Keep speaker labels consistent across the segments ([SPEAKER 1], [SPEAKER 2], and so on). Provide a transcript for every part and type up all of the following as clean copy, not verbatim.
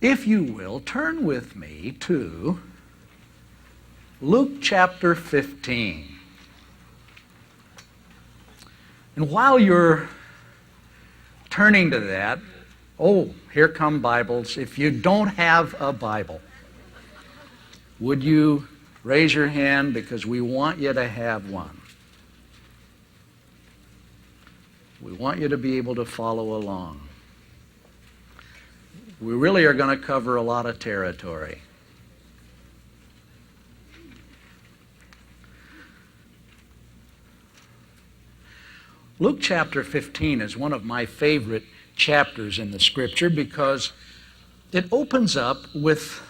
[SPEAKER 1] If you will, turn with me to Luke chapter 15. And while you're turning to that, oh, here come Bibles. If you don't have a Bible, would you raise your hand, because we want you to have one. We want you to be able to follow along. We really are going to cover a lot of territory. Luke chapter 15 is one of my favorite chapters in the Scripture because it opens up with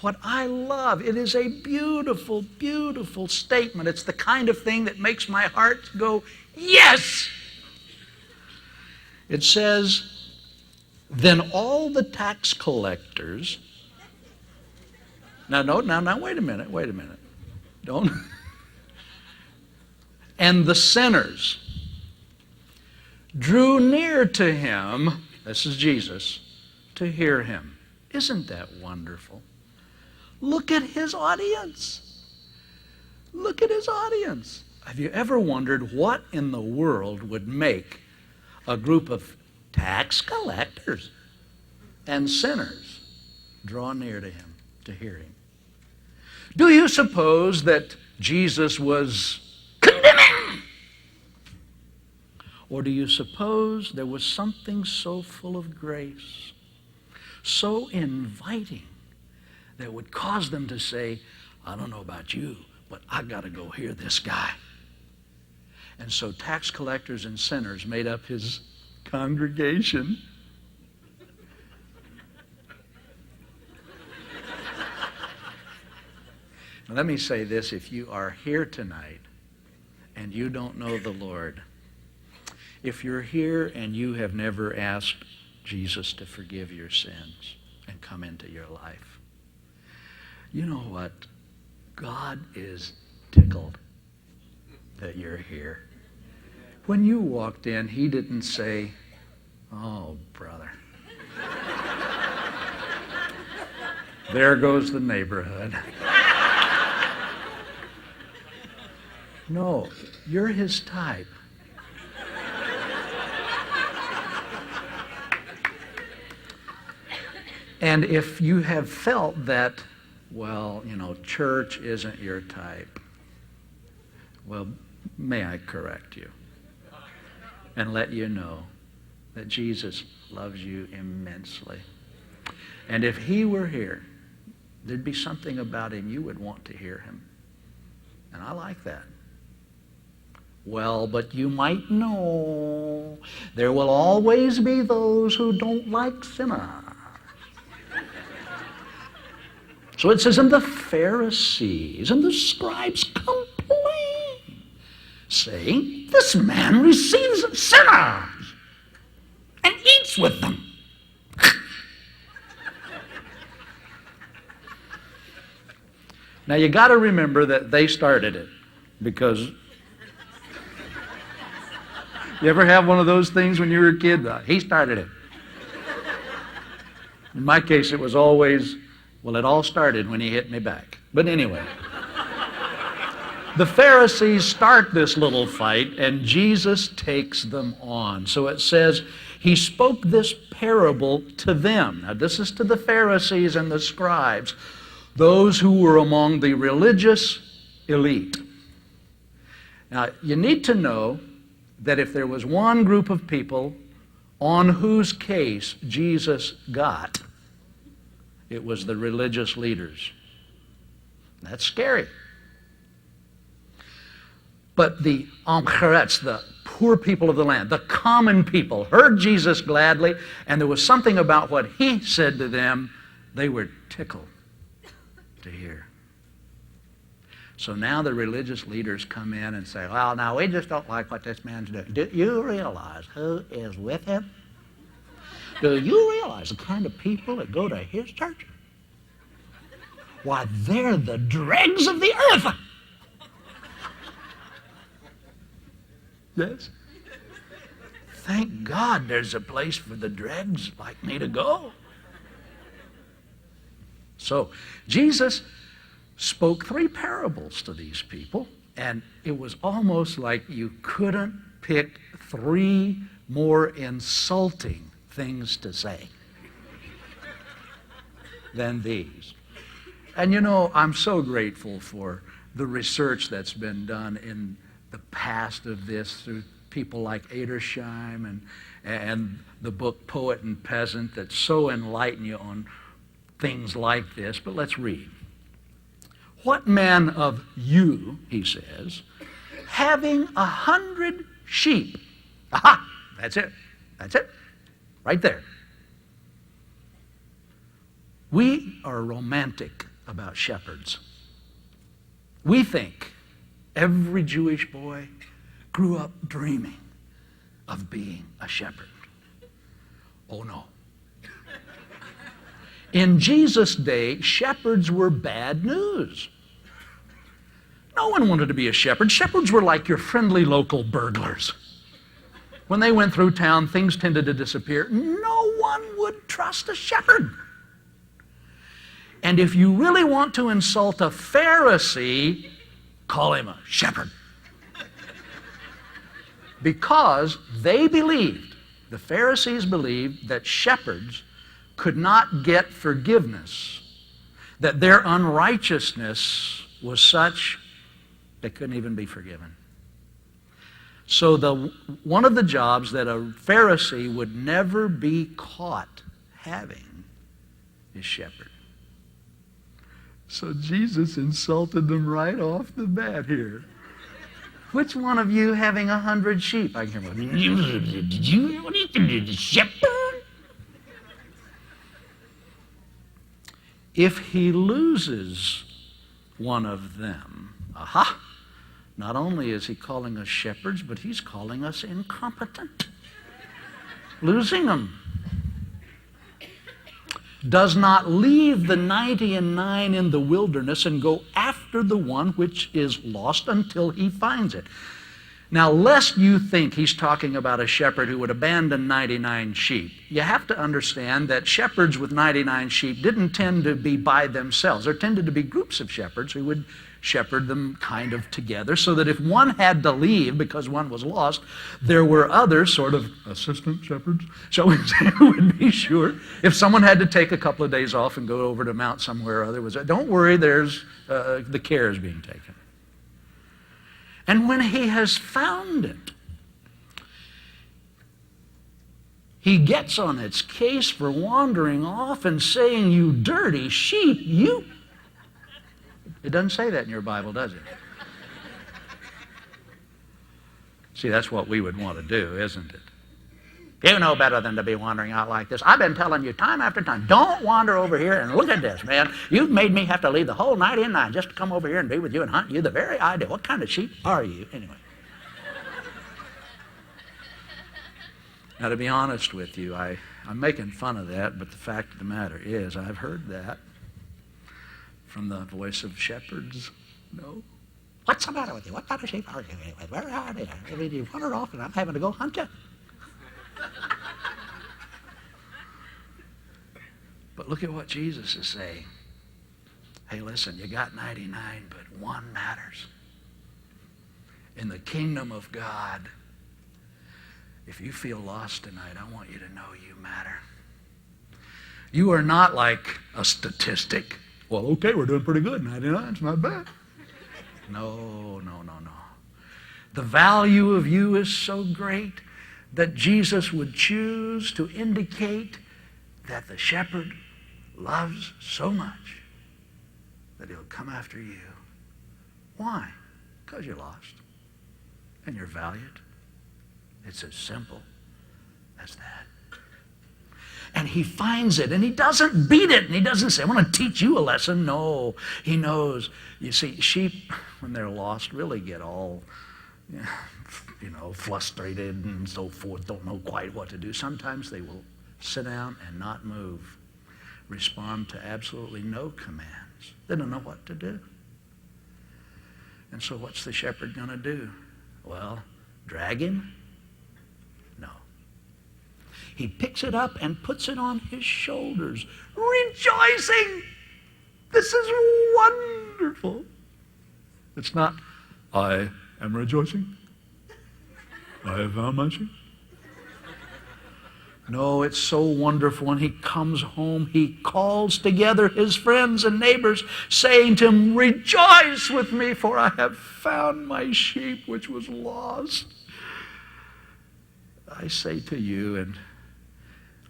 [SPEAKER 1] what I love. It is a beautiful, beautiful statement. It's the kind of thing that makes my heart go, yes! It says, then all the tax collectors... Now, wait a minute. Don't... And the sinners drew near to him, this is Jesus, to hear him. Isn't that wonderful? Look at his audience. Look at his audience. Have you ever wondered what in the world would make a group of tax collectors and sinners draw near to him to hear him? Do you suppose that Jesus was condemning? Or do you suppose there was something so full of grace, so inviting, that would cause them to say, I don't know about you, but I got to go hear this guy? And so tax collectors and sinners made up his congregation. Now, let me say this. If you are here tonight and you don't know the Lord, if you're here and you have never asked Jesus to forgive your sins and come into your life, you know what? God is tickled that you're here. When you walked in, he didn't say, oh, brother, there goes the neighborhood. No, you're his type. And if you have felt that, well, church isn't your type, well, may I correct you and let you know that Jesus loves you immensely. And if he were here, there'd be something about him you would want to hear him. And I like that. Well, but you might know there will always be those who don't like sinners. So it says, and the Pharisees and the scribes complain, saying, this man receives sinners and eats with them. Now you got to remember that they started it, because you ever have one of those things when you were a kid? He started it. In my case, it was always, well, it all started when he hit me back. But anyway, the Pharisees start this little fight, and Jesus takes them on. So it says, he spoke this parable to them. Now, this is to the Pharisees and the scribes, those who were among the religious elite. Now, you need to know that if there was one group of people on whose case Jesus got, it was the religious leaders. That's scary. But the Amcharetz, the poor people of the land, the common people, heard Jesus gladly, and there was something about what he said to them they were tickled to hear. So now the religious leaders come in and say, well, now we just don't like what this man's doing. Do you realize who is with him? Do you realize the kind of people that go to his church? Why, they're the dregs of the earth. Yes? Thank God there's a place for the dregs like me to go. So Jesus spoke 3 parables to these people, and it was almost like you couldn't pick 3 more insulting things to say than these. And you know, I'm so grateful for the research that's been done in the past of this through people like Edersheim and the book Poet and Peasant that so enlighten you on things like this. But let's read. What man of you, he says, having 100 sheep? Aha! That's it. That's it. Right there. We are romantic about shepherds. We think every Jewish boy grew up dreaming of being a shepherd. Oh no. In Jesus' day, shepherds were bad news. No one wanted to be a shepherd. Shepherds were like your friendly local burglars. When they went through town, things tended to disappear. No one would trust a shepherd. And if you really want to insult a Pharisee, call him a shepherd. Because they believed, the Pharisees believed, that shepherds could not get forgiveness, that their unrighteousness was such they couldn't even be forgiven. So one of the jobs that a Pharisee would never be caught having is shepherd. So Jesus insulted them right off the bat here. Which one of you having 100 sheep? I can hear, did you what do you the shepherd? If he loses one of them, aha! Not only is he calling us shepherds, but he's calling us incompetent. Losing them. Does not leave the 99 in the wilderness and go after the one which is lost until he finds it. Now, lest you think he's talking about a shepherd who would abandon 99 sheep, you have to understand that shepherds with 99 sheep didn't tend to be by themselves. There tended to be groups of shepherds who would shepherd them kind of together, so that if one had to leave because one was lost, there were other sort of assistant shepherds, shall we say, who would be sure. If someone had to take a couple of days off and go over to Mount somewhere or other, don't worry, there's the care is being taken. And when he has found it, he gets on its case for wandering off and saying, "You dirty sheep, you..." It doesn't say that in your Bible, does it? See, that's what we would want to do, isn't it? You know better than to be wandering out like this. I've been telling you time after time, don't wander over here and look at this, man. You've made me have to leave the whole 99 just to come over here and be with you and hunt you the very idea. What kind of sheep are you, anyway? Now, to be honest with you, I'm making fun of that, but the fact of the matter is I've heard that from the voice of shepherds. No. What's the matter with you? What kind of sheep are you anyway? Where are they? I mean, you've wandered off and I'm having to go hunt you. But look at what Jesus is saying. Hey, listen, you got 99, but one matters. In the kingdom of God, if you feel lost tonight, I want you to know you matter. You are not like a statistic. Well, okay, we're doing pretty good. 99's not bad. No, no, no, no. The value of you is so great that Jesus would choose to indicate that the shepherd loves so much that he'll come after you. Why? Because you're lost and you're valiant. It's as simple as that. And he finds it, and he doesn't beat it, and he doesn't say, "I want to teach you a lesson." No, he knows. You see, sheep, when they're lost, really get all, frustrated and so forth, don't know quite what to do. Sometimes they will sit down and not move, respond to absolutely no commands. They don't know what to do. And so what's the shepherd going to do? Well, drag him? No. He picks it up and puts it on his shoulders, rejoicing. This is wonderful. It's not, I am rejoicing. I have found my sheep. No, it's so wonderful. When he comes home, he calls together his friends and neighbors, saying to him, rejoice with me, for I have found my sheep which was lost. I say to you, and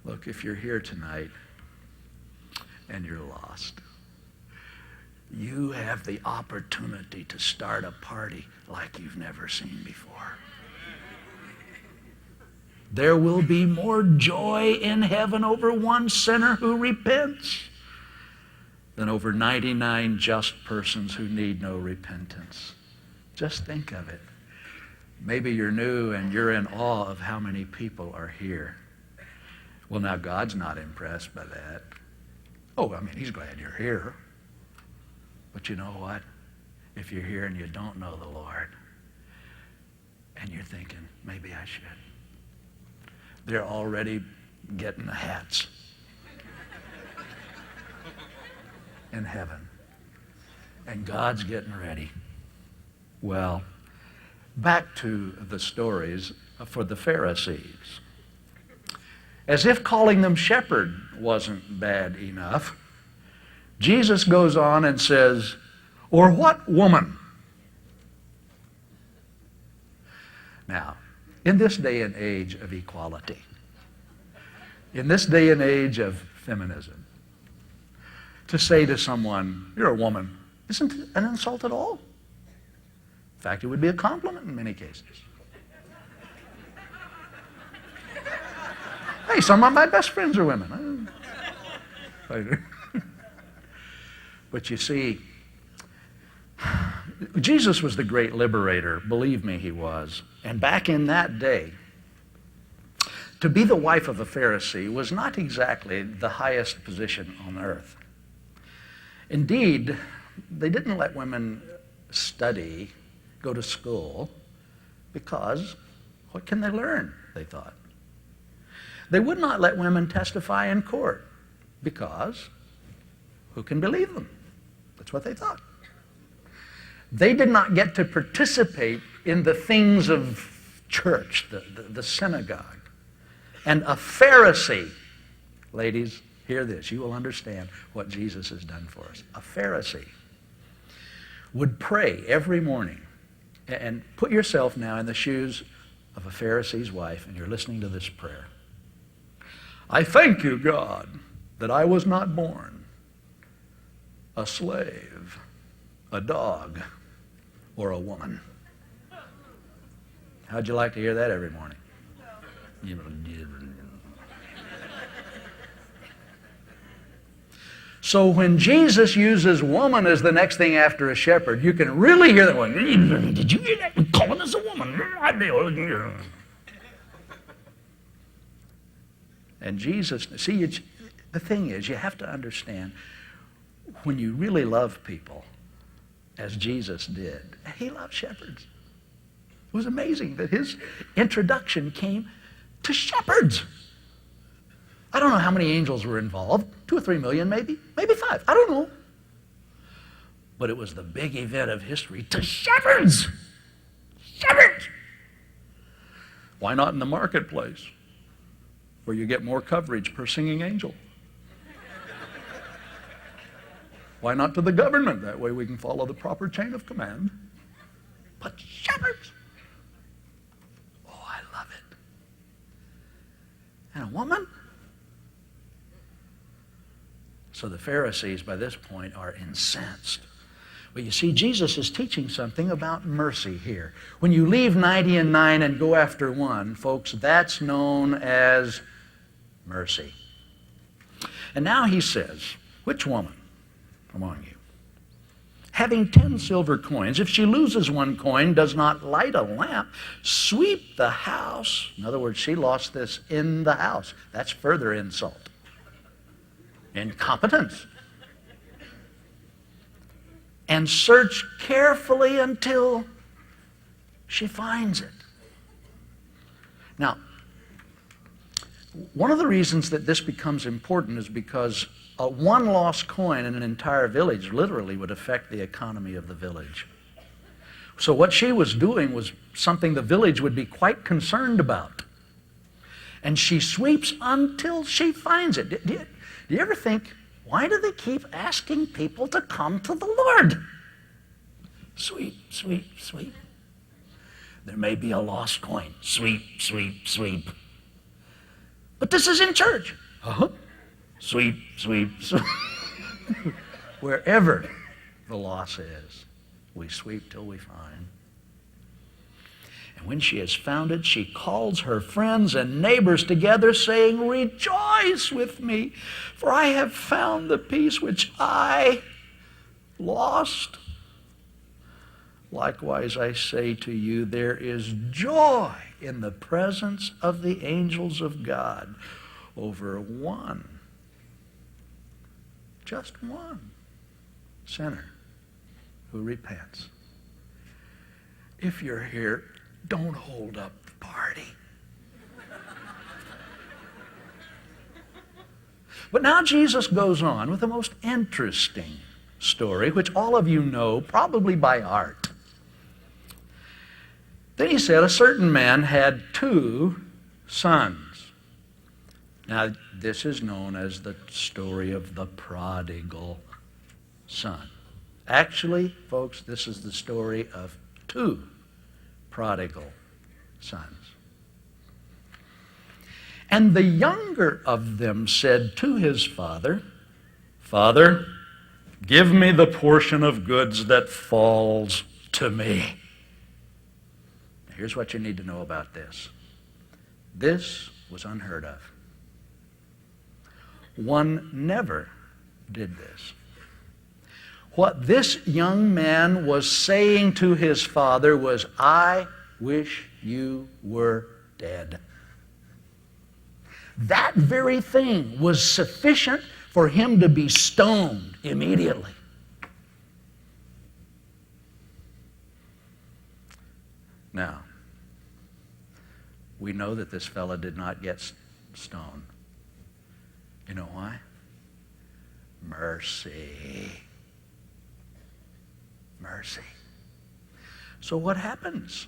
[SPEAKER 1] look, if you're here tonight and you're lost, you have the opportunity to start a party like you've never seen before. There will be more joy in heaven over one sinner who repents than over 99 just persons who need no repentance. Just think of it. Maybe you're new and you're in awe of how many people are here. Well, now God's not impressed by that. Oh, I mean, he's glad you're here. But you know what? If you're here and you don't know the Lord, and you're thinking, maybe I should, they're already getting the hats in heaven. And God's getting ready. Well, back to the stories for the Pharisees. As if calling them shepherd wasn't bad enough, Jesus goes on and says, or what woman? Now, in this day and age of equality, in this day and age of feminism, to say to someone, you're a woman, isn't an insult at all. In fact, it would be a compliment in many cases. Hey, some of my best friends are women. But you see, Jesus was the great liberator. Believe me, he was. And back in that day, to be the wife of a Pharisee was not exactly the highest position on earth. Indeed, they didn't let women study, go to school, because what can they learn, they thought. They would not let women testify in court, because who can believe them? That's what they thought. They did not get to participate in the things of church, the synagogue. And a Pharisee, ladies, hear this, you will understand what Jesus has done for us. A Pharisee would pray every morning. And put yourself now in the shoes of a Pharisee's wife, and you're listening to this prayer. I thank you, God, that I was not born a slave, a dog, or a woman. How'd you like to hear that every morning? So when Jesus uses woman as the next thing after a shepherd, you can really hear that one. Did you hear that? Calling us a woman. And Jesus, see, the thing is, you have to understand, when you really love people, as Jesus did, he loved shepherds. It was amazing that his introduction came to shepherds. I don't know how many angels were involved, 2 or 3 million maybe 5, I don't know. But it was the big event of history to shepherds. Shepherds! Why not in the marketplace, where you get more coverage per singing angel? Why not to the government? That way we can follow the proper chain of command. But shepherds! Oh, I love it. And a woman? So the Pharisees, by this point, are incensed. But you see, Jesus is teaching something about mercy here. When you leave 90 and 9 and go after one, folks, that's known as mercy. And now he says, which woman among you, having 10 silver coins, if she loses 1 coin, does not light a lamp, sweep the house? In other words, she lost this in the house. That's further insult. Incompetence. And search carefully until she finds it. Now, one of the reasons that this becomes important is because one lost coin in an entire village literally would affect the economy of the village. So what she was doing was something the village would be quite concerned about. And she sweeps until she finds it. Do you ever think, why do they keep asking people to come to the Lord? Sweep, sweep, sweep. There may be a lost coin. Sweep, sweep, sweep. But this is in church. Uh-huh. Sweep, sweep, sweep. Wherever the loss is, we sweep till we find. And when she has found it, she calls her friends and neighbors together, saying, "Rejoice with me, for I have found the piece which I lost." Likewise, I say to you, there is joy in the presence of the angels of God over one, just one sinner who repents. If you're here, don't hold up the party. But now Jesus goes on with the most interesting story, which all of you know probably by heart. Then he said, a certain man had 2 sons. Now, this is known as the story of the prodigal son. Actually, folks, this is the story of 2 prodigal sons. And the younger of them said to his father, "Father, give me the portion of goods that falls to me." Here's what you need to know about this. This was unheard of. One never did this. What this young man was saying to his father was, "I wish you were dead." That very thing was sufficient for him to be stoned immediately. Now, we know that this fellow did not get stoned. You know why? Mercy. Mercy. So what happens?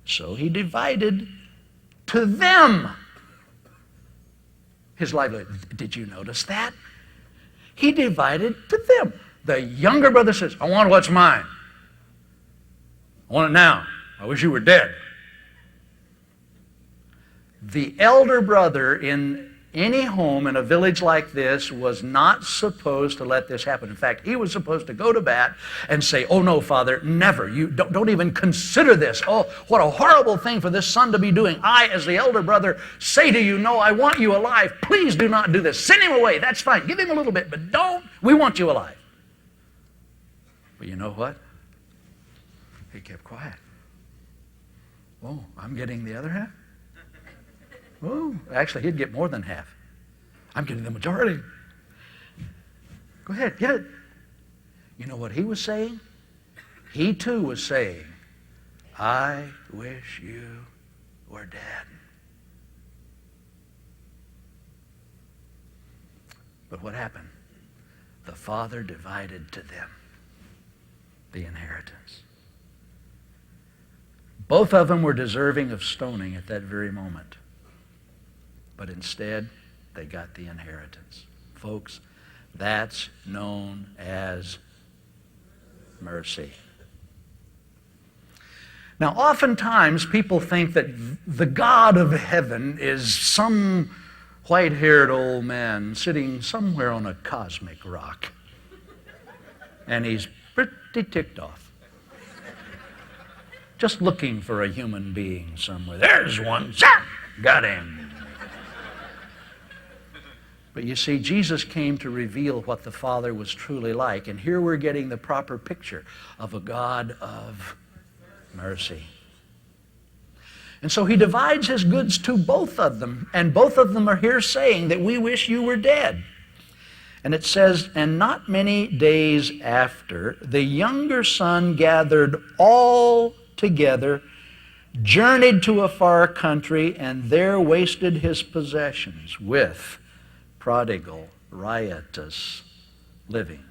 [SPEAKER 1] So he divided to them his livelihood. Did you notice that? He divided to them. The younger brother says, "I want what's mine. I want it now. I wish you were dead." The elder brother in any home in a village like this was not supposed to let this happen. In fact, he was supposed to go to bat and say, "Oh no, Father, never. You don't even consider this. Oh, what a horrible thing for this son to be doing. I, as the elder brother, say to you, no, I want you alive. Please do not do this. Send him away. That's fine. Give him a little bit, but don't. We want you alive." But you know what? He kept quiet. "Oh, I'm getting the other half? Oh, actually, he'd get more than half. I'm getting the majority. Go ahead, get it." You know what he was saying? He too was saying, "I wish you were dead." But what happened? The father divided to them the inheritance. Both of them were deserving of stoning at that very moment. But instead, they got the inheritance. Folks, that's known as mercy. Now, oftentimes people think that the God of heaven is some white-haired old man sitting somewhere on a cosmic rock. And he's pretty ticked off. Just looking for a human being somewhere. There's one. Zap! Got him. But you see, Jesus came to reveal what the Father was truly like. And here we're getting the proper picture of a God of mercy. And so he divides his goods to both of them. And both of them are here saying that we wish you were dead. And it says, "And not many days after, the younger son gathered all together, journeyed to a far country, and there wasted his possessions with prodigal, riotous living.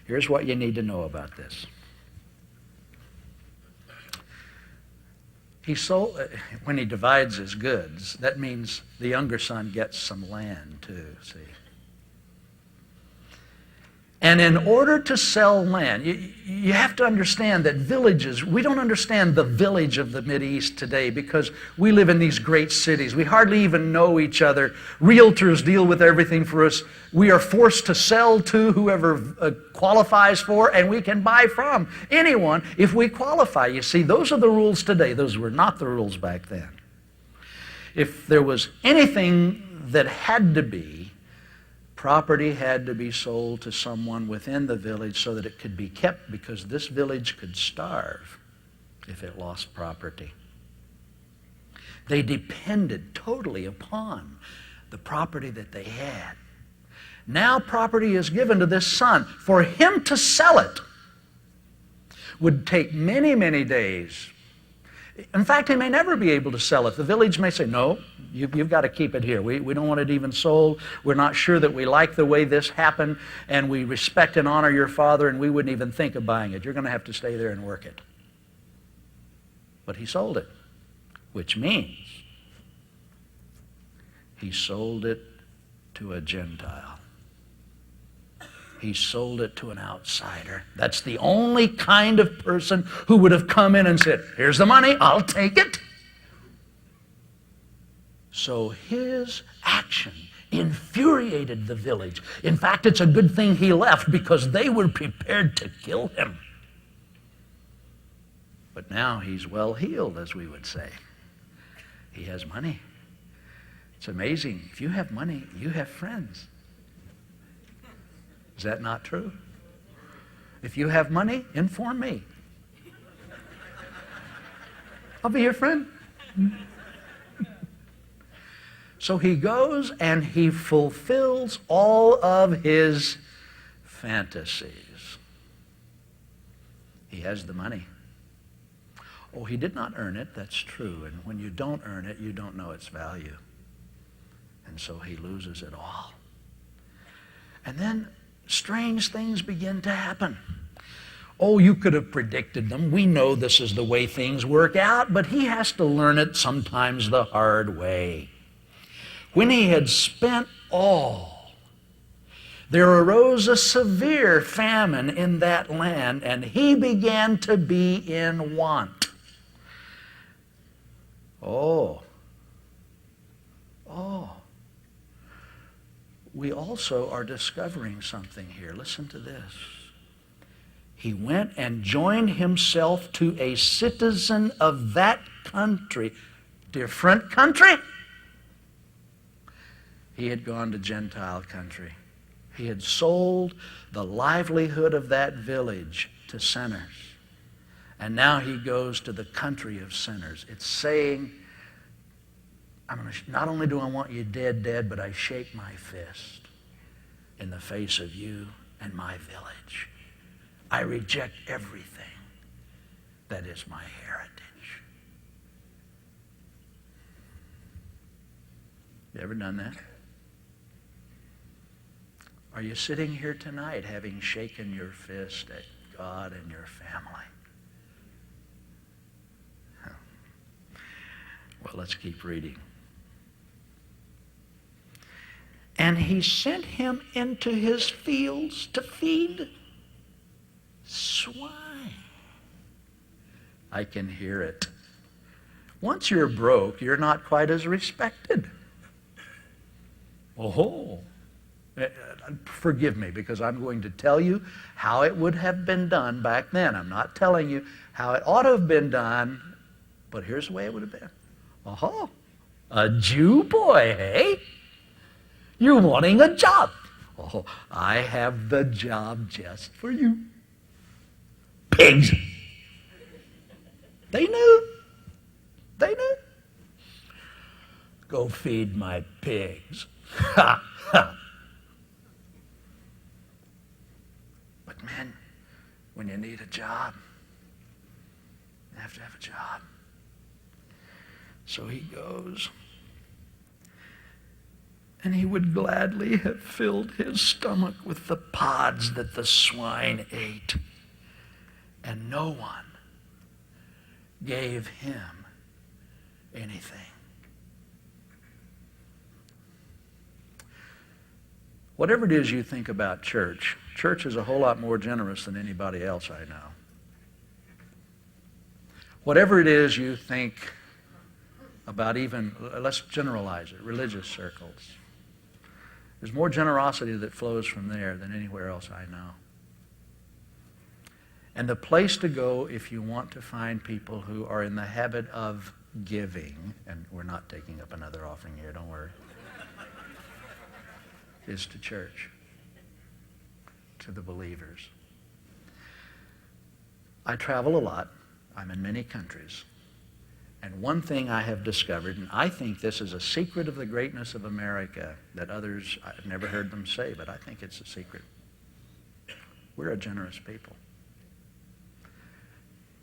[SPEAKER 1] Here's what you need to know about this. When he divides his goods, that means the younger son gets some land too, see. And in order to sell land, you have to understand that villages, we don't understand the village of the Mideast today because we live in these great cities. We hardly even know each other. Realtors deal with everything for us. We are forced to sell to whoever qualifies for, and we can buy from anyone if we qualify. You see, those are the rules today. Those were not the rules back then. If there was anything that had to be, property had to be sold to someone within the village so that it could be kept, because this village could starve if it lost property. They depended totally upon the property that they had. Now property is given to this son. For him to sell it would take many, many days. In fact, he may never be able to sell it. The village may say, no, you've got to keep it here. We don't want it even sold. We're not sure that we like the way this happened, and we respect and honor your father, and we wouldn't even think of buying it. You're going to have to stay there and work it. But he sold it, which means he sold it to a Gentile. He sold it to an outsider. That's the only kind of person who would have come in and said, here's the money, I'll take it. So his action infuriated the village. In fact, it's a good thing he left because they were prepared to kill him. But now he's well heeled, as we would say. He has money. It's amazing. If you have money, you have friends. Is that not true? If you have money, inform me. I'll be your friend. So he goes and he fulfills all of his fantasies. He has the money. Oh, he did not earn it, that's true. And when you don't earn it, you don't know its value. And so he loses it all. And then strange things begin to happen. Oh, you could have predicted them. We know this is the way things work out, but he has to learn it sometimes the hard way. When he had spent all, there arose a severe famine in that land, and he began to be in want. Oh. We also are discovering something here. Listen to this. He went and joined himself to a citizen of that country. Different country. He had gone to Gentile country. He had sold the livelihood of that village to sinners. And now he goes to the country of sinners. It's saying, not only do I want you dead, but I shake my fist in the face of you and my village. I reject everything that is my heritage. You ever done that? Are you sitting here tonight having shaken your fist at God and your family? Well, let's keep reading. And he sent him into his fields to feed swine. I can hear it. Once you're broke, you're not quite as respected. Oh, forgive me, because I'm going to tell you how it would have been done back then. I'm not telling you how it ought to have been done, but here's the way it would have been. Oh, a Jew boy, hey? You're wanting a job. Oh, I have the job just for you. Pigs. They knew. They knew. Go feed my pigs. Ha, ha. But man, when you need a job, you have to have a job. So he goes. And he would gladly have filled his stomach with the pods that the swine ate. And no one gave him anything. Whatever it is you think about church, church is a whole lot more generous than anybody else I know. Whatever it is you think about, even, let's generalize it, religious circles, there's more generosity that flows from there than anywhere else I know. And the place to go if you want to find people who are in the habit of giving, and we're not taking up another offering here, don't worry, is to church, to the believers. I travel a lot. I'm in many countries. And one thing I have discovered, and I think this is a secret of the greatness of America that others, I've never heard them say, but I think it's a secret. We're a generous people.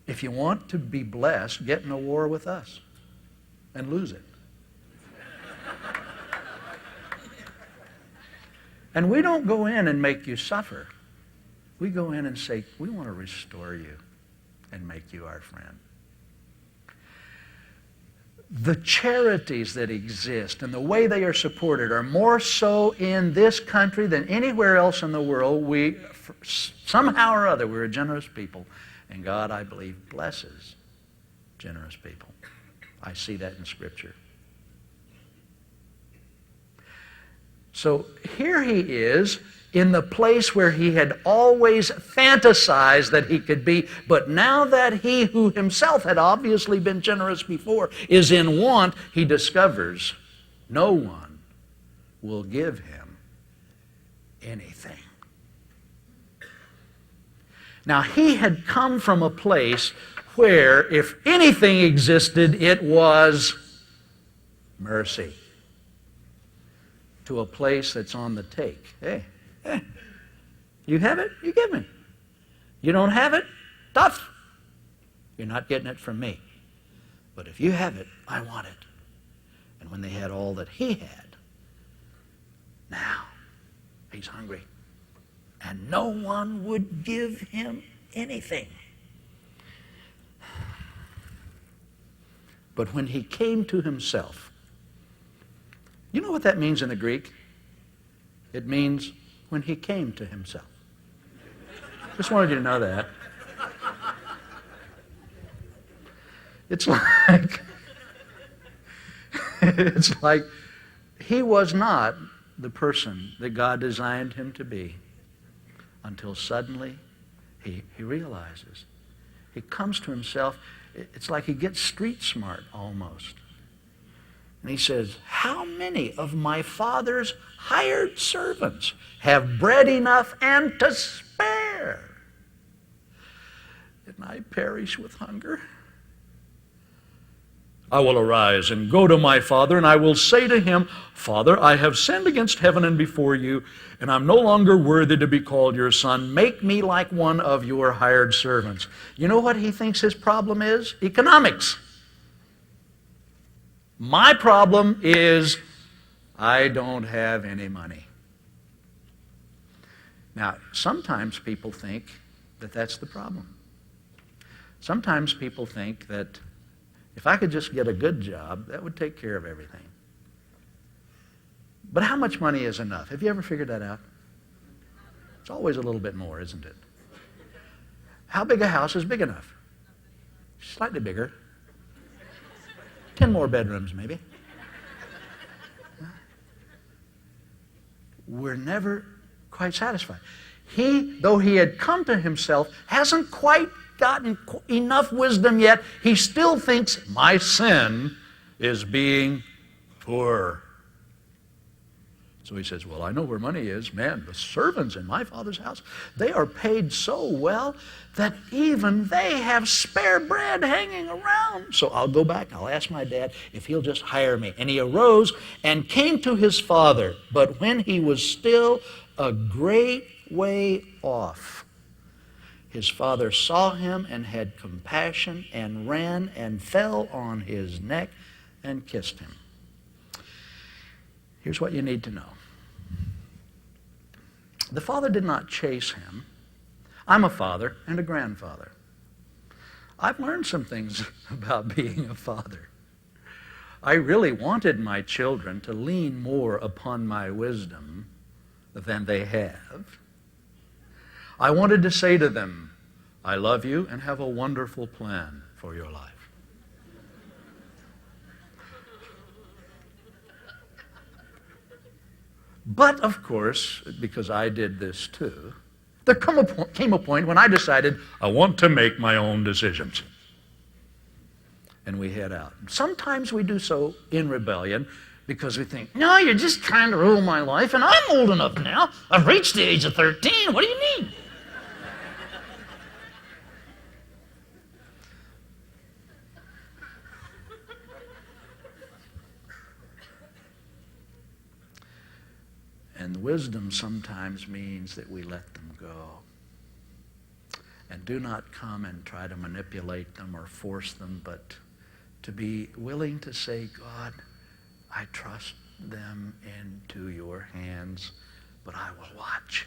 [SPEAKER 1] If you want to be blessed, get in a war with us and lose it. And we don't go in and make you suffer. We go in and say, we want to restore you and make you our friend. The charities that exist and the way they are supported are more so in this country than anywhere else in the world. We, somehow or other, we're a generous people. And God, I believe, blesses generous people. I see that in Scripture. So here he is in the place where he had always fantasized that he could be, but now that he who himself had obviously been generous before is in want, he discovers no one will give him anything. Now, he had come from a place where if anything existed, it was mercy. To a place that's on the take. Hey, you have it, you give me. You don't have it, tough. You're not getting it from me. But if you have it, I want it. And when they had all that he had, now he's hungry. And no one would give him anything. But when he came to himself, you know what that means in the Greek? It means when he came to himself. Just wanted you to know that. It's like he was not the person that God designed him to be until suddenly he realizes. He comes to himself. It's like he gets street smart almost. And he says, how many of my father's hired servants have bread enough and to spare? And I perish with hunger. I will arise and go to my father, and I will say to him, Father, I have sinned against heaven and before you, and I'm no longer worthy to be called your son. Make me like one of your hired servants. You know what he thinks his problem is? Economics. My problem is I don't have any money. Now, sometimes people think that that's the problem. Sometimes people think that if I could just get a good job, that would take care of everything. But how much money is enough? Have you ever figured that out? It's always a little bit more, isn't it? How big a house is big enough? Slightly bigger. 10 more bedrooms, maybe. We're never quite satisfied. He, though he had come to himself, hasn't quite gotten enough wisdom yet. He still thinks, my sin is being poor. So he says, well, I know where money is. Man, the servants in my father's house, they are paid so well that even they have spare bread hanging around. So I'll go back, I'll ask my dad if he'll just hire me. And he arose and came to his father. But when he was still a great way off, his father saw him and had compassion and ran and fell on his neck and kissed him. Here's what you need to know. The father did not chase him. I'm a father and a grandfather. I've learned some things about being a father. I really wanted my children to lean more upon my wisdom than they have. I wanted to say to them, I love you and have a wonderful plan for your life. But, of course, because I did this too, there came a point when I decided I want to make my own decisions. And we head out. Sometimes we do so in rebellion because we think, no, you're just trying to rule my life, and I'm old enough now. I've reached the age of 13. What do you mean? And wisdom sometimes means that we let them go and do not come and try to manipulate them or force them, but to be willing to say, God, I trust them into your hands, but I will watch.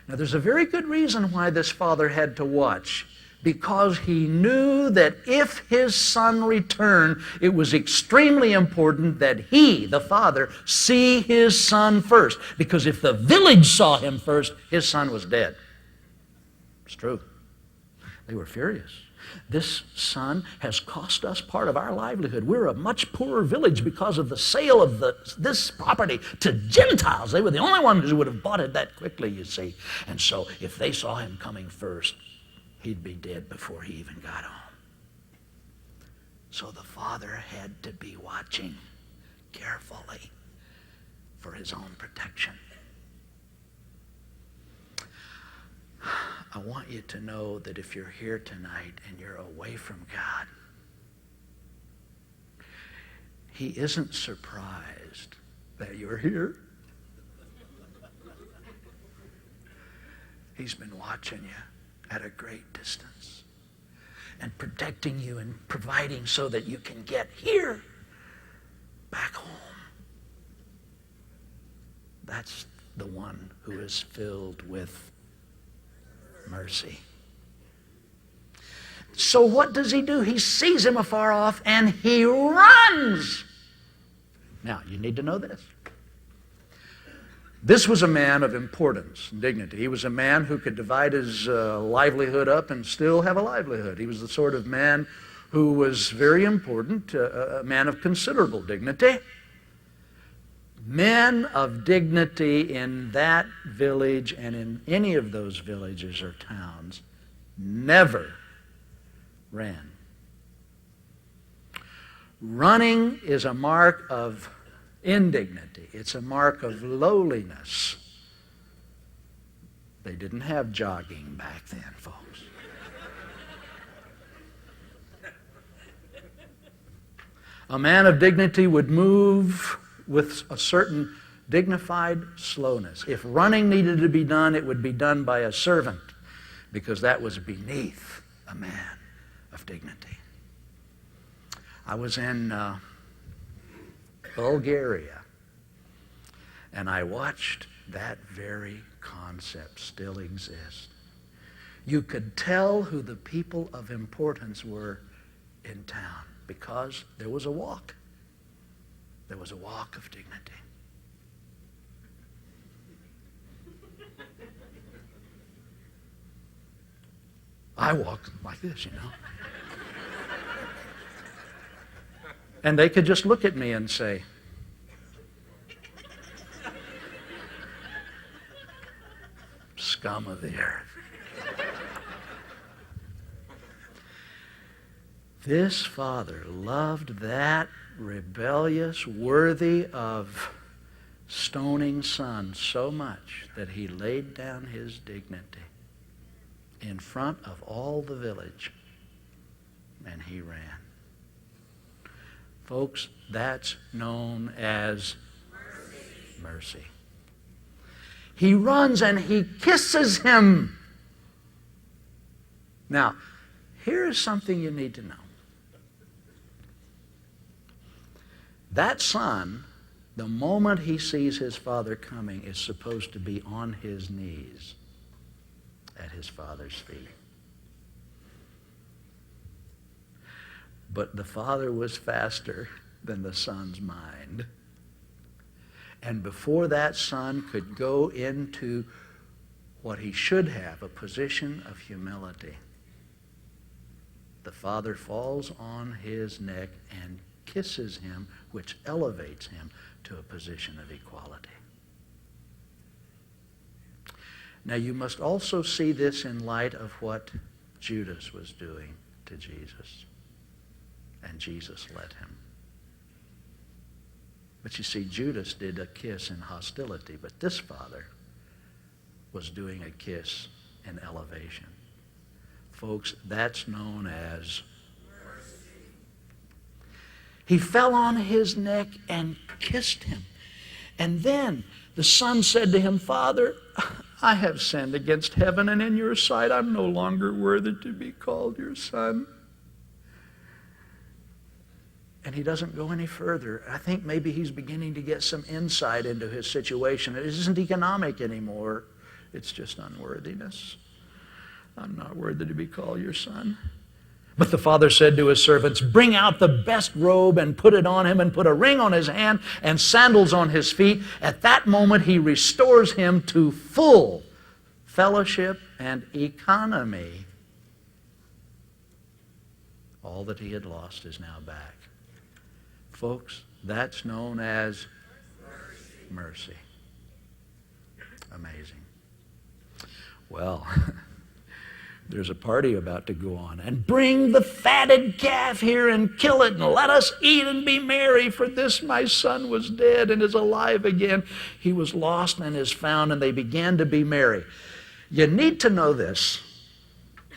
[SPEAKER 1] Now, there's a very good reason why this father had to watch. Because he knew that if his son returned, it was extremely important that he, the father, see his son first. Because if the village saw him first, his son was dead. It's true. They were furious. This son has cost us part of our livelihood. We're a much poorer village because of the sale of this property to Gentiles. They were the only ones who would have bought it that quickly, you see. And so if they saw him coming first, he'd be dead before he even got home. So the father had to be watching carefully for his own protection. I want you to know that if you're here tonight and you're away from God, he isn't surprised that you're here. He's been watching you at a great distance and protecting you and providing so that you can get here, back home. That's the one who is filled with mercy. So what does he do? He sees him afar off and he runs. Now, you need to know this. This was a man of importance and dignity. He was a man who could divide his livelihood up and still have a livelihood. He was the sort of man who was very important, a man of considerable dignity. Men of dignity in that village and in any of those villages or towns never ran. Running is a mark of indignity. It's a mark of lowliness. They didn't have jogging back then, folks. A man of dignity would move with a certain dignified slowness. If running needed to be done, it would be done by a servant, because that was beneath a man of dignity. I was in Bulgaria, and I watched that very concept still exist. You could tell who the people of importance were in town because there was a walk. There was a walk of dignity. I walk like this, you know. And they could just look at me and say, scum of the earth. This father loved that rebellious, worthy of stoning son so much that he laid down his dignity in front of all the village, and he ran. Folks, that's known as mercy. He runs and he kisses him. Now, here is something you need to know. That son, the moment he sees his father coming, is supposed to be on his knees at his father's feet. But the father was faster than the son's mind. And before that son could go into what he should have, a position of humility, the father falls on his neck and kisses him, which elevates him to a position of equality. Now you must also see this in light of what Judas was doing to Jesus. And Jesus let him. But you see, Judas did a kiss in hostility, but this father was doing a kiss in elevation. Folks, that's known as mercy. He fell on his neck and kissed him. And then the son said to him, Father, I have sinned against heaven and in your sight. I'm no longer worthy to be called your son. And he doesn't go any further. I think maybe he's beginning to get some insight into his situation. It isn't economic anymore. It's just unworthiness. I'm not worthy to be called your son. But the father said to his servants, bring out the best robe and put it on him, and put a ring on his hand and sandals on his feet. At that moment he restores him to full fellowship and economy. All that he had lost is now back. Folks, that's known as mercy. Amazing. Well, there's a party about to go on. And bring the fatted calf here and kill it, and let us eat and be merry, for this my son was dead and is alive again. He was lost and is found, and they began to be merry. You need to know this.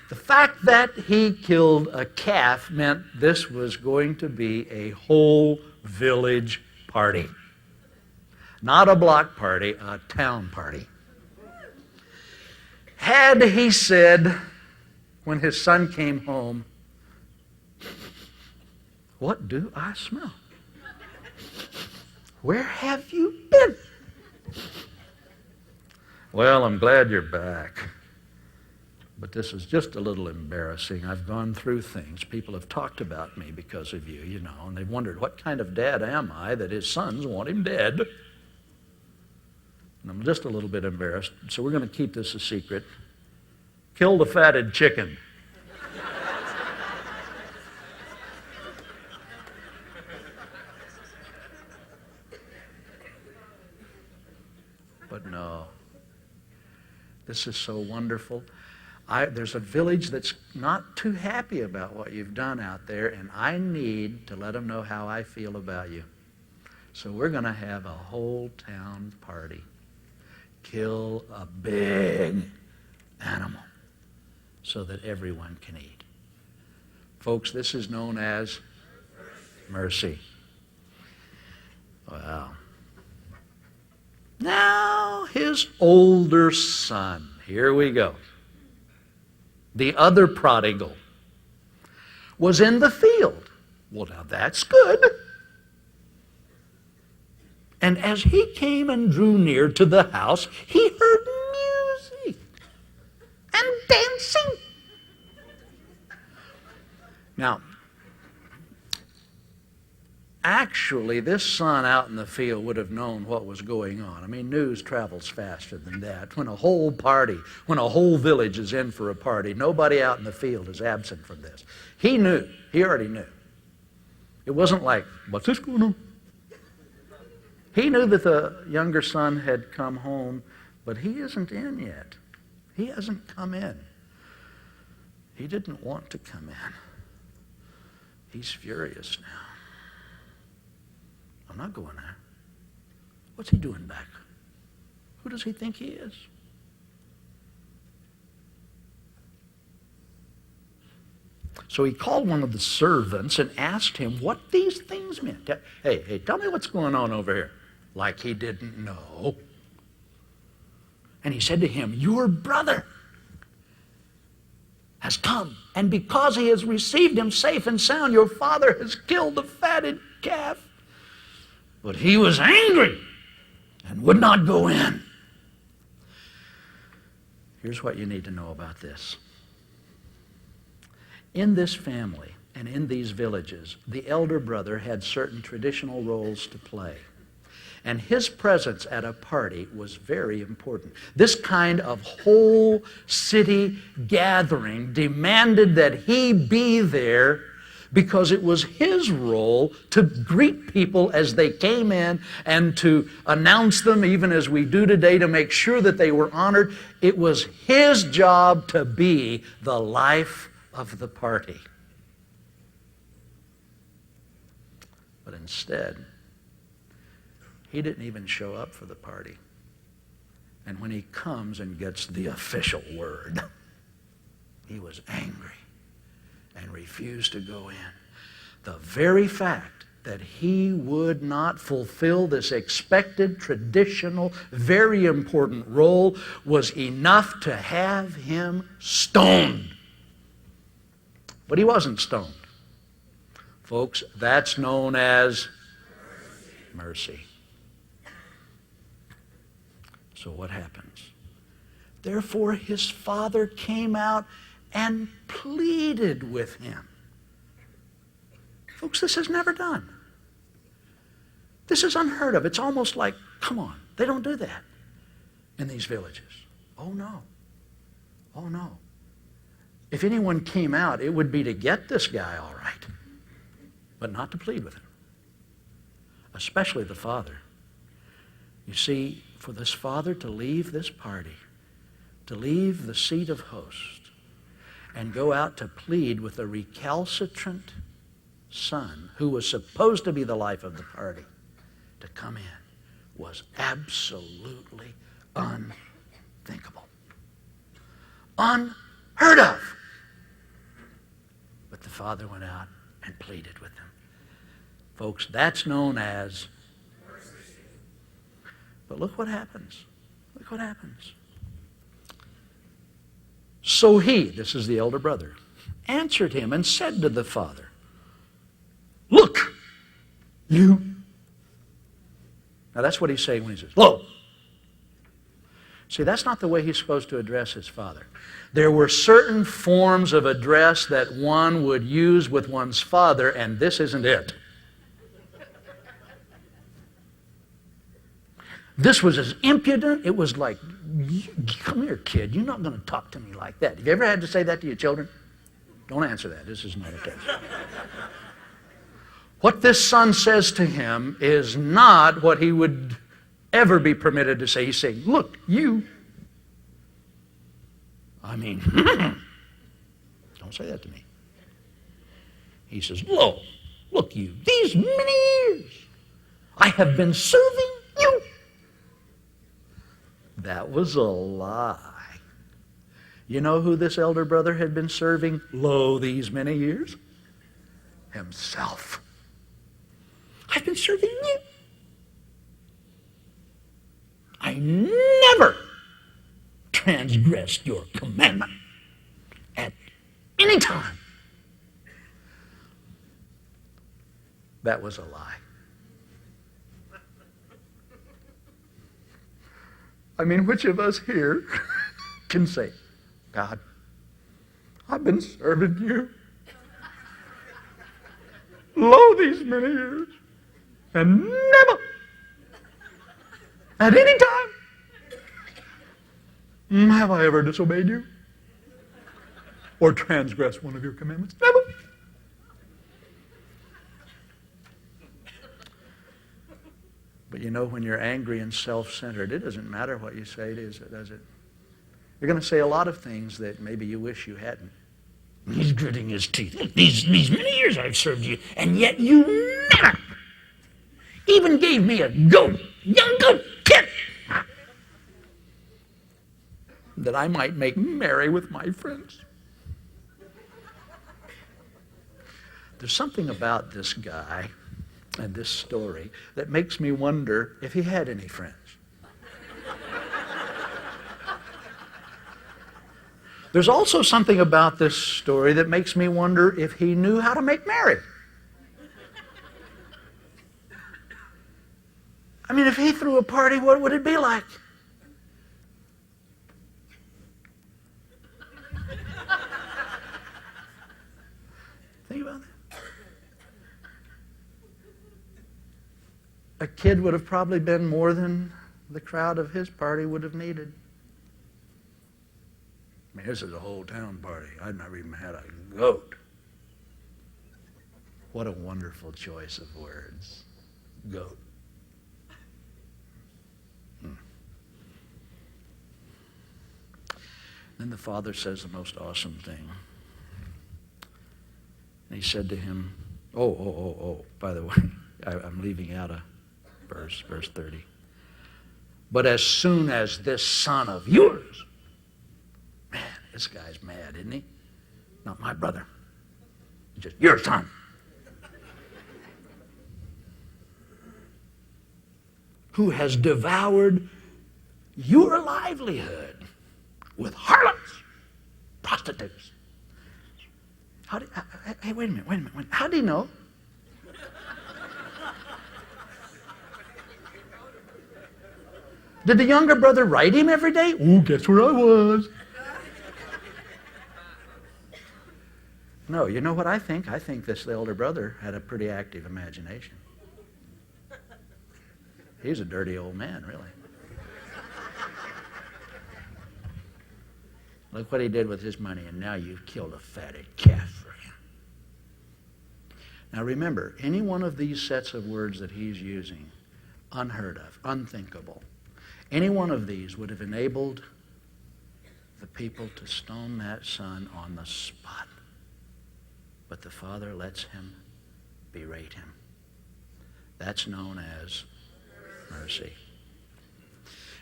[SPEAKER 1] The fact that he killed a calf meant this was going to be a whole village party. Not a block party, a town party. Had he said, when his son came home, what do I smell? Where have you been? Well, I'm glad you're back. But this is just a little embarrassing. I've gone through things. People have talked about me because of you, and they've wondered, what kind of dad am I that his sons want him dead? And I'm just a little bit embarrassed, so we're going to keep this a secret. Kill the fatted chicken. But no, this is so wonderful. There's a village that's not too happy about what you've done out there, and I need to let them know how I feel about you. So we're going to have a whole town party. Kill a big animal so that everyone can eat. Folks, this is known as mercy. Wow. Now his older son. Here we go. The other prodigal was in the field. Well, now that's good. And as he came and drew near to the house, he heard music and dancing. Now, actually, this son out in the field would have known what was going on. I mean, news travels faster than that. When a whole village is in for a party, nobody out in the field is absent from this. He knew. He already knew. It wasn't like, what's this going on? He knew that the younger son had come home, but he isn't in yet. He hasn't come in. He didn't want to come in. He's furious now. I'm not going there. What's he doing back? Who does he think he is? So he called one of the servants and asked him what these things meant. Hey, tell me what's going on over here. Like he didn't know. And he said to him, your brother has come, and because he has received him safe and sound, your father has killed the fatted calf. But he was angry and would not go in. Here's what you need to know about this. In this family and in these villages, the elder brother had certain traditional roles to play. And his presence at a party was very important. This kind of whole city gathering demanded that he be there because it was his role to greet people as they came in and to announce them, even as we do today, to make sure that they were honored. It was his job to be the life of the party. But instead, he didn't even show up for the party. And when he comes and gets the official word, he was angry and refused to go in. The very fact that he would not fulfill this expected, traditional, very important role was enough to have him stoned. But he wasn't stoned. Folks, that's known as mercy. So what happens? Therefore, his father came out and pleaded with him. Folks, this is never done. This is unheard of. It's almost like, come on, they don't do that in these villages. Oh no. Oh no. If anyone came out, it would be to get this guy all right, but not to plead with him. Especially the father. You see, for this father to leave this party, to leave the seat of host, and go out to plead with a recalcitrant son who was supposed to be the life of the party, to come in, was absolutely unthinkable. Unheard of. But the father went out and pleaded with them. Folks, that's known as mercy. But look what happens. Look what happens. So he, this is the elder brother, answered him and said to the father, "Look, you." Now that's what he's saying when he says, "Lo." See, that's not the way he's supposed to address his father. There were certain forms of address that one would use with one's father, and this isn't it. This was as impudent. It was like, "Come here, kid. You're not going to talk to me like that." Have you ever had to say that to your children? Don't answer that. This is not a test. What this son says to him is not what he would ever be permitted to say. He's saying, "Look, you." I mean, don't say that to me. He says, "Lo, look you, these many years I have been serving you." That was a lie. You know who this elder brother had been serving, lo, these many years? Himself. I've been serving you. I never transgressed your commandment at any time. That was a lie. I mean, which of us here can say, "God, I've been serving you, lo, these many years, and never, at any time, have I ever disobeyed you or transgressed one of your commandments? Never." But you know, when you're angry and self-centered, it doesn't matter what you say, does it? You're going to say a lot of things that maybe you wish you hadn't. He's gritting his teeth. "Look, these many years I've served you, and yet you never even gave me a goat, young goat kid, that I might make merry with my friends." There's something about this guy and this story that makes me wonder if he had any friends. There's also something about this story that makes me wonder if he knew how to make merry. I mean, if he threw a party, what would it be like? Think about that. A kid would have probably been more than the crowd of his party would have needed. I mean, this is a whole town party. I've never even had a goat. What a wonderful choice of words. Goat. Then the father says the most awesome thing. And he said to him, by the way, I'm leaving out a verse 30. But as soon as this son of yours, man, this guy's mad, isn't he? Not my brother. Just your son. Who has devoured your livelihood with harlots, prostitutes. Hey, wait a minute. How do you know? Did the younger brother write him every day? Ooh, guess where I was? No, you know what I think? I think this elder brother had a pretty active imagination. He's a dirty old man, really. Look what he did with his money, and now you've killed a fatted calf for him. Now remember, any one of these sets of words that he's using, unheard of, unthinkable, any one of these would have enabled the people to stone that son on the spot. But the father lets him berate him. That's known as mercy.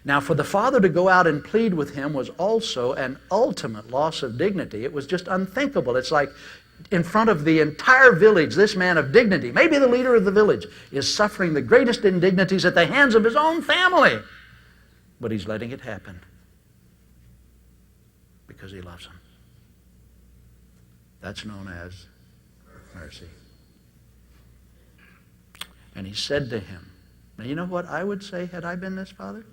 [SPEAKER 1] Now, for the father to go out and plead with him was also an ultimate loss of dignity. It was just unthinkable. It's like in front of the entire village, this man of dignity, maybe the leader of the village, is suffering the greatest indignities at the hands of his own family. But he's letting it happen because he loves them. That's known as mercy. And he said to him, now you know what I would say had I been this father?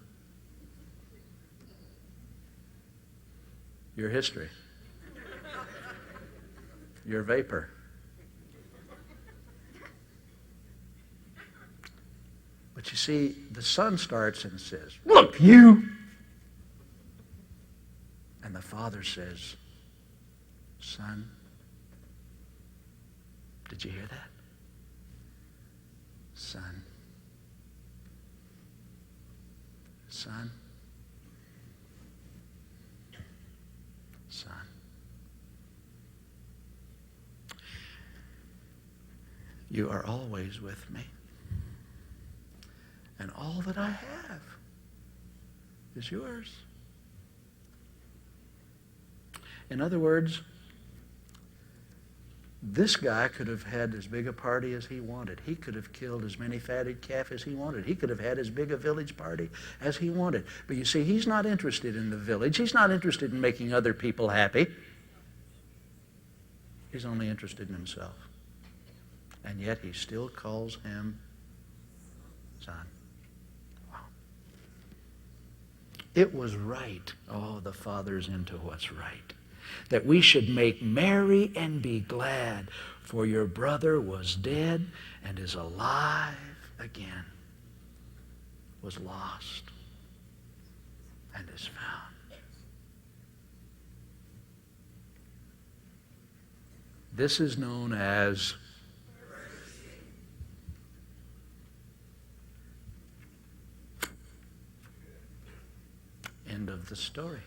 [SPEAKER 1] Your history. Your vapor. But you see, the son starts and says, look, you. And the father says, son, did you hear that? Son. Son. Son. You are always with me. And all that I have is yours. In other words, this guy could have had as big a party as he wanted. He could have killed as many fatted calf as he wanted. He could have had as big a village party as he wanted. But you see, he's not interested in the village. He's not interested in making other people happy. He's only interested in himself. And yet he still calls him son. Wow. It was right. Oh, the Father's into what's right. That we should make merry and be glad, for your brother was dead and is alive again, was lost and is found. This is known as end of the story.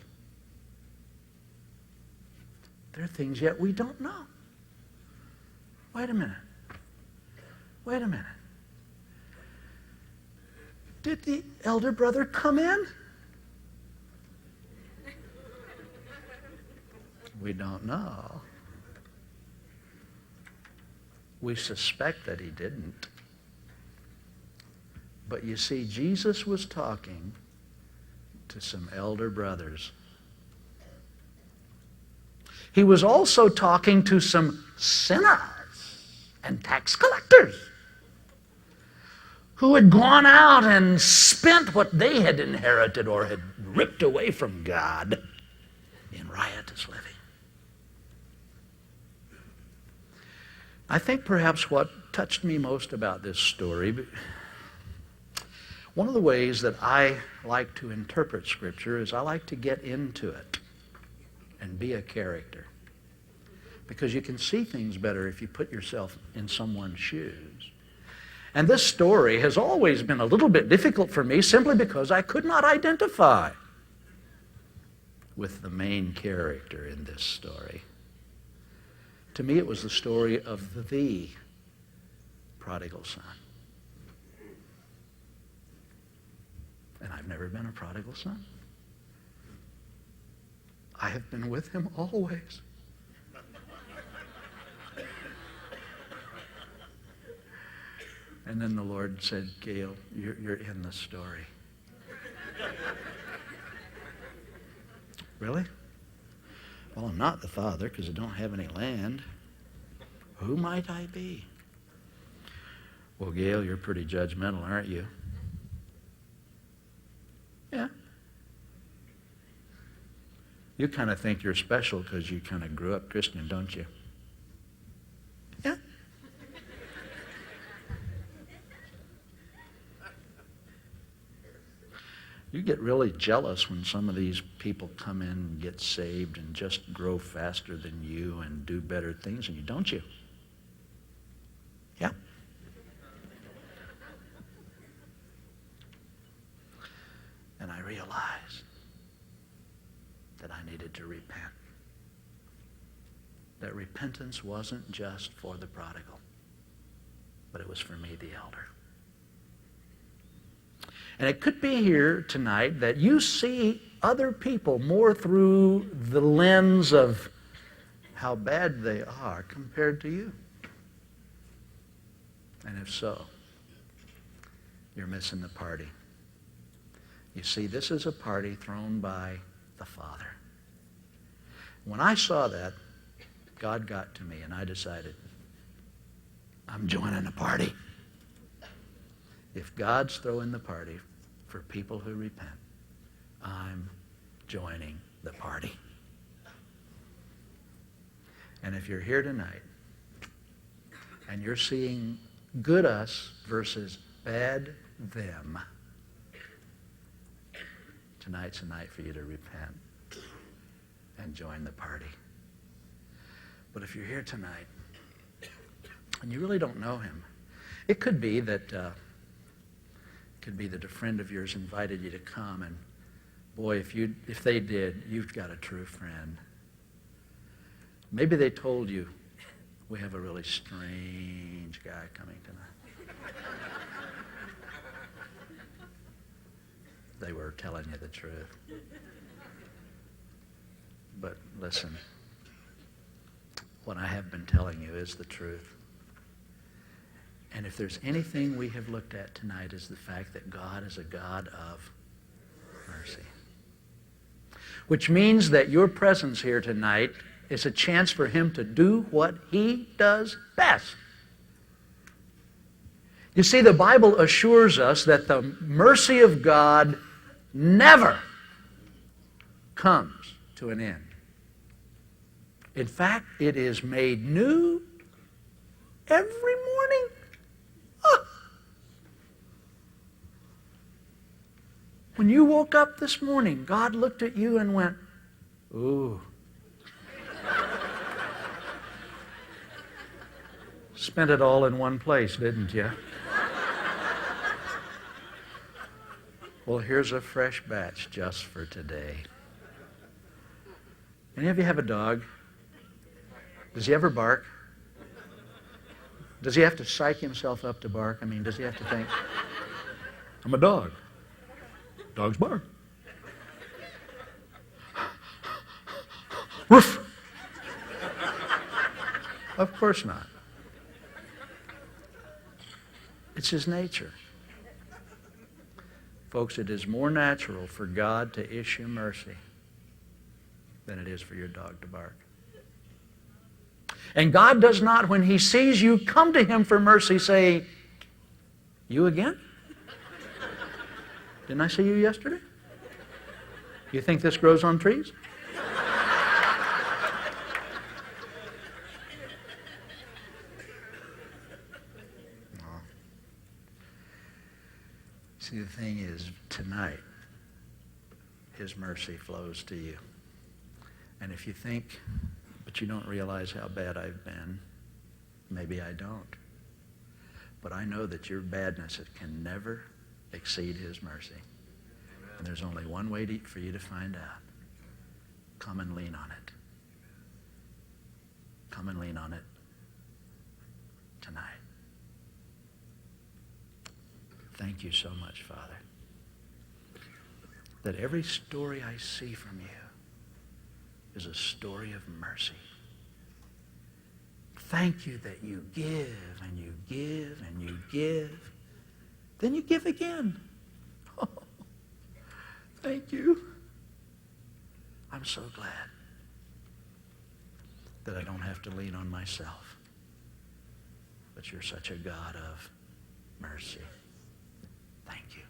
[SPEAKER 1] There are things yet we don't know. Wait a minute. Did the elder brother come in? We don't know. We suspect that he didn't. But you see, Jesus was talking to some elder brothers. He was also talking to some sinners and tax collectors who had gone out and spent what they had inherited or had ripped away from God in riotous living. I think perhaps what touched me most about this story, one of the ways that I like to interpret Scripture is I like to get into it and be a character. Because you can see things better if you put yourself in someone's shoes. And this story has always been a little bit difficult for me simply because I could not identify with the main character in this story. To me, it was the story of the prodigal son. And I've never been a prodigal son. I have been with him always. And then the Lord said, Gayle, you're in the story. Really? Well, I'm not the father because I don't have any land. Who might I be? Well, Gayle, you're pretty judgmental, aren't you? Yeah. You kind of think you're special because you kind of grew up Christian, don't you? Yeah. You get really jealous when some of these people come in and get saved and just grow faster than you and do better things than you, don't you? Yeah. And I realized that I needed to repent. That repentance wasn't just for the prodigal, but it was for me, the elder. And it could be here tonight that you see other people more through the lens of how bad they are compared to you. And if so, you're missing the party. You see, this is a party thrown by the Father. When I saw that, God got to me and I decided, I'm joining the party. If God's throwing the party for people who repent, I'm joining the party. And if you're here tonight and you're seeing good us versus bad them, tonight's a night for you to repent and join the party. But if you're here tonight and you really don't know him, it could be that a friend of yours invited you to come, and boy, if they did, you've got a true friend. Maybe they told you, we have a really strange guy coming tonight. They were telling you the truth. But listen, what I have been telling you is the truth. And if there's anything we have looked at tonight is the fact that God is a God of mercy. Which means that your presence here tonight is a chance for him to do what he does best. You see, the Bible assures us that the mercy of God never comes to an end. In fact, it is made new every morning. When you woke up this morning, God looked at you and went, ooh. Spent it all in one place, didn't you? Well, here's a fresh batch just for today. Any of you have a dog? Does he ever bark? Does he have to psych himself up to bark? I mean, does he have to think, I'm a dog. Dogs bark. Woof. Of course not. It's his nature. Folks, it is more natural for God to issue mercy than it is for your dog to bark. And God does not, when he sees you come to him for mercy, say, you again? Didn't I see you yesterday? You think this grows on trees? No. See, the thing is, tonight, His mercy flows to you. And if you think, but you don't realize how bad I've been, maybe I don't. But I know that your badness can never exceed His mercy. Amen. And there's only one way for you to find out. Come and lean on it. Come and lean on it tonight. Thank you so much, Father, that every story I see from you is a story of mercy. Thank you that you give and you give and you give. Then you give again. Oh, thank you. I'm so glad that I don't have to lean on myself. But you're such a God of mercy. Thank you.